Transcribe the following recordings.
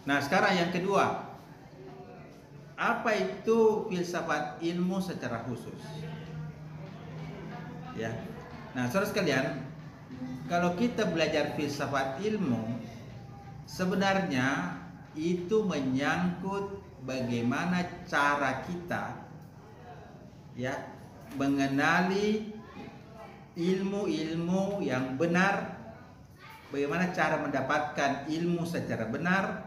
Nah, sekarang yang kedua, apa itu filsafat ilmu secara khusus? Ya. Nah, saudara sekalian, kalau kita belajar filsafat ilmu, sebenarnya itu menyangkut bagaimana cara kita ya mengenali ilmu-ilmu yang benar, bagaimana cara mendapatkan ilmu secara benar,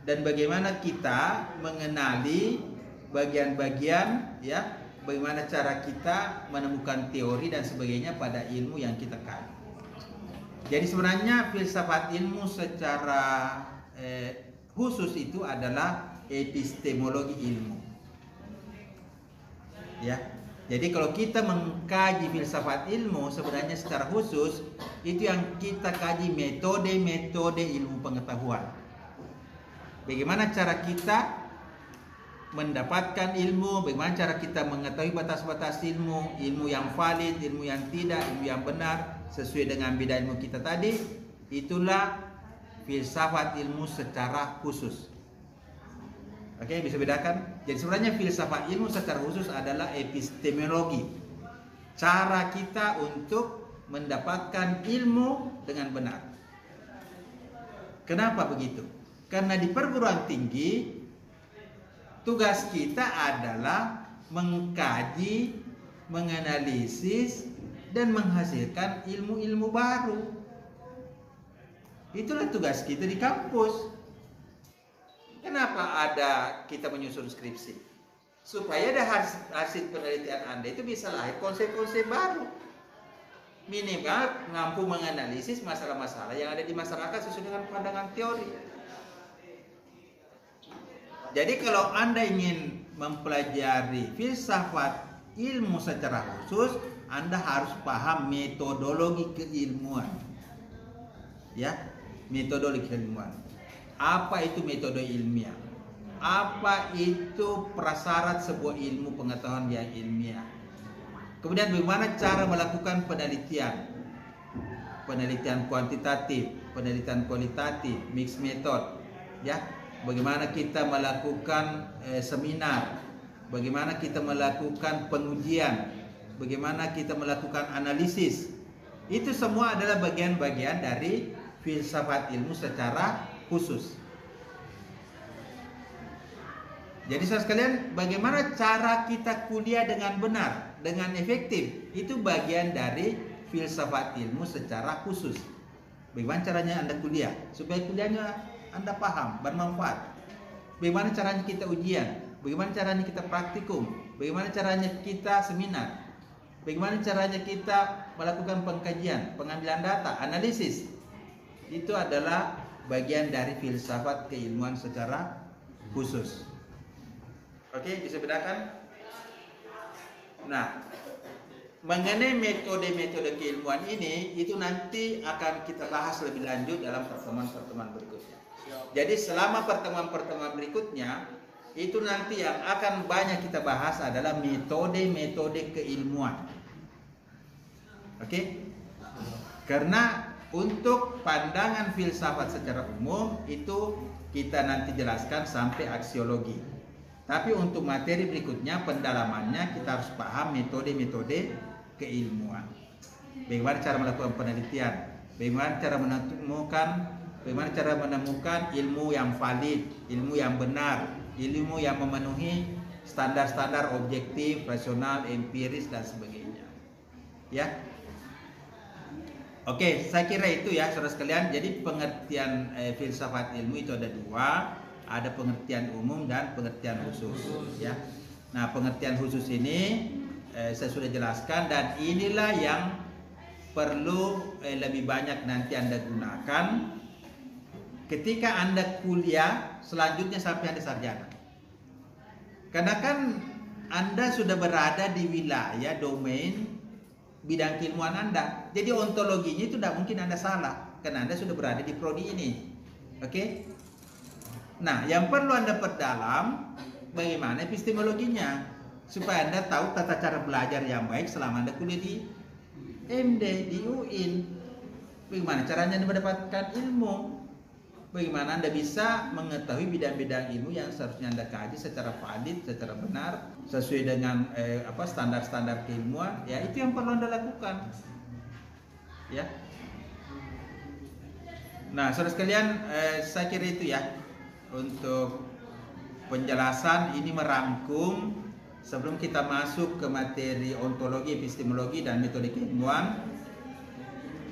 dan bagaimana kita mengenali bagian-bagian ya, bagaimana cara kita menemukan teori dan sebagainya pada ilmu yang kita kaji. Jadi sebenarnya filsafat ilmu secara khusus itu adalah epistemologi ilmu. Ya. Jadi kalau kita mengkaji filsafat ilmu sebenarnya secara khusus itu yang kita kaji metode-metode ilmu pengetahuan. Bagaimana cara kita mendapatkan ilmu, bagaimana cara kita mengetahui batas-batas ilmu, ilmu yang valid, ilmu yang tidak, ilmu yang benar sesuai dengan bidang ilmu kita tadi. Itulah filsafat ilmu secara khusus. Oke, bisa bedakan? Jadi sebenarnya filsafat ilmu secara khusus adalah epistemologi, cara kita untuk mendapatkan ilmu dengan benar. Kenapa begitu? Karena di perguruan tinggi tugas kita adalah mengkaji, menganalisis, dan menghasilkan ilmu-ilmu baru. Itulah tugas kita di kampus. Kenapa ada kita menyusun skripsi? Supaya ada hasil penelitian Anda itu bisa lahir konsep-konsep baru. Minimal mampu menganalisis masalah-masalah yang ada di masyarakat sesuai dengan pandangan teori. Jadi kalau Anda ingin mempelajari filsafat ilmu secara khusus, Anda harus paham metodologi keilmuan. Ya, metodologi keilmuan. Apa itu metode ilmiah? Apa itu prasyarat sebuah ilmu pengetahuan yang ilmiah? Kemudian bagaimana cara melakukan penelitian? Penelitian kuantitatif, penelitian kualitatif, mixed method, ya. Bagaimana kita melakukan seminar, bagaimana kita melakukan pengujian, bagaimana kita melakukan analisis. Itu semua adalah bagian-bagian dari filsafat ilmu secara khusus. Jadi saudara sekalian, bagaimana cara kita kuliah dengan benar, dengan efektif, itu bagian dari filsafat ilmu secara khusus. Bagaimana caranya Anda kuliah supaya kuliahnya Anda paham, bermanfaat. Bagaimana caranya kita ujian, bagaimana caranya kita praktikum, bagaimana caranya kita seminar, bagaimana caranya kita melakukan pengkajian, pengambilan data, analisis. Itu adalah bagian dari filsafat keilmuan secara khusus. Oke, bisa bedakan? Nah, mengenai metode-metode keilmuan ini, itu nanti akan kita bahas lebih lanjut dalam pertemuan-pertemuan berikutnya. Jadi selama pertemuan-pertemuan berikutnya, itu nanti yang akan banyak kita bahas adalah metode-metode keilmuan. Oke? Karena untuk pandangan filsafat secara umum itu kita nanti jelaskan sampai aksiologi. Tapi untuk materi berikutnya, pendalamannya kita harus paham metode-metode keilmuan. Bagaimana cara melakukan penelitian, bagaimana cara menemukan ilmu yang valid, ilmu yang benar, ilmu yang memenuhi standar-standar objektif, rasional, empiris dan sebagainya. Ya. Oke, saya kira itu ya saudara sekalian. Jadi pengertian filsafat ilmu itu ada dua, ada pengertian umum dan pengertian khusus. Ya. Nah, pengertian khusus ini saya sudah jelaskan dan inilah yang perlu lebih banyak nanti Anda gunakan ketika Anda kuliah selanjutnya sampai Anda sarjana. Karena kan Anda sudah berada di wilayah domain bidang keilmuan Anda. Jadi ontologinya itu tidak mungkin Anda salah karena Anda sudah berada di prodi ini. Oke? Nah, yang perlu Anda perdalam bagaimana epistemologinya supaya Anda tahu tata cara belajar yang baik selama Anda kuliah di MD, di UIN. Bagaimana caranya Anda mendapatkan ilmu? bagaimana Anda bisa mengetahui bidang-bidang ilmu yang seharusnya Anda kaji secara valid, secara benar, sesuai dengan standar-standar keilmuan. Ya, itu yang perlu Anda lakukan. Ya. Nah, saudara sekalian, saya kira itu ya untuk penjelasan ini merangkum sebelum kita masuk ke materi ontologi, epistemologi, dan metode keilmuan.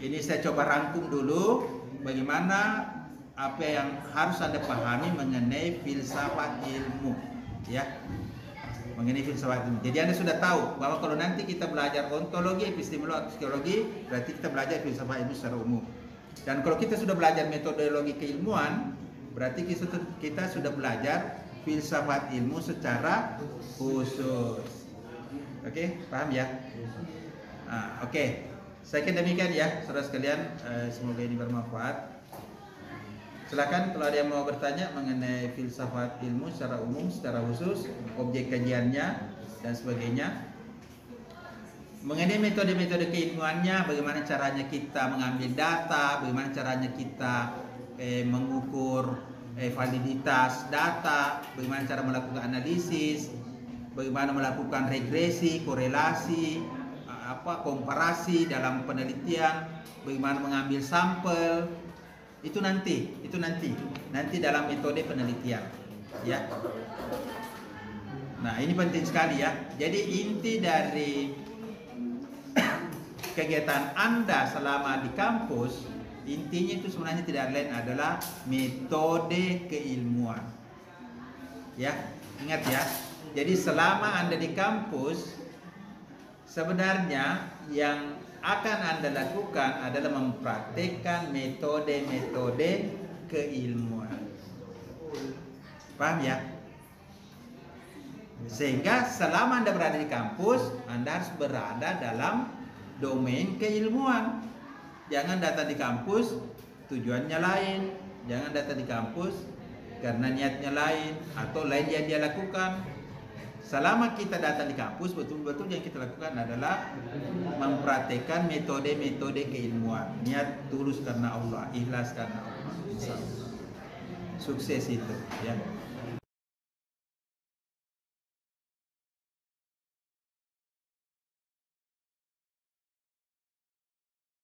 Ini saya coba rangkum dulu bagaimana apa yang harus Anda pahami mengenai filsafat ilmu, ya. Mengenai filsafat ilmu. Jadi Anda sudah tahu bahwa kalau nanti kita belajar ontologi, epistemologi, psikologi, berarti kita belajar filsafat ilmu secara umum. Dan kalau kita sudah belajar metodologi keilmuan, berarti kita sudah belajar filsafat ilmu secara khusus. Oke, paham ya? Oke. Saya kira demikian ya, saudara sekalian. Semoga ini bermanfaat. Silakan kalau ada yang mau bertanya mengenai filsafat ilmu secara umum, secara khusus, objek kajiannya dan sebagainya. Mengenai metode-metode keilmuannya, bagaimana caranya kita mengambil data, bagaimana caranya kita mengukur validitas data, bagaimana cara melakukan analisis, bagaimana melakukan regresi, korelasi, komparasi dalam penelitian, bagaimana mengambil sampel. Itu nanti dalam metode penelitian, ya. Nah, ini penting sekali ya. Jadi inti dari kegiatan Anda selama di kampus, intinya itu sebenarnya tidak lain adalah metode keilmuan. Ya, ingat ya. Jadi selama Anda di kampus, sebenarnya yang akan Anda lakukan adalah mempraktikkan metode-metode keilmuan. Paham ya? Sehingga selama Anda berada di kampus, Anda harus berada dalam domain keilmuan. Jangan datang di kampus tujuannya lain. Jangan datang di kampus karena niatnya lain atau lain yang dia lakukan. Selama kita datang di kampus, betul-betul yang kita lakukan adalah mempraktekkan metode-metode keilmuan. Niat tulus karena Allah, ikhlas karena Allah. Sukses itu, ya.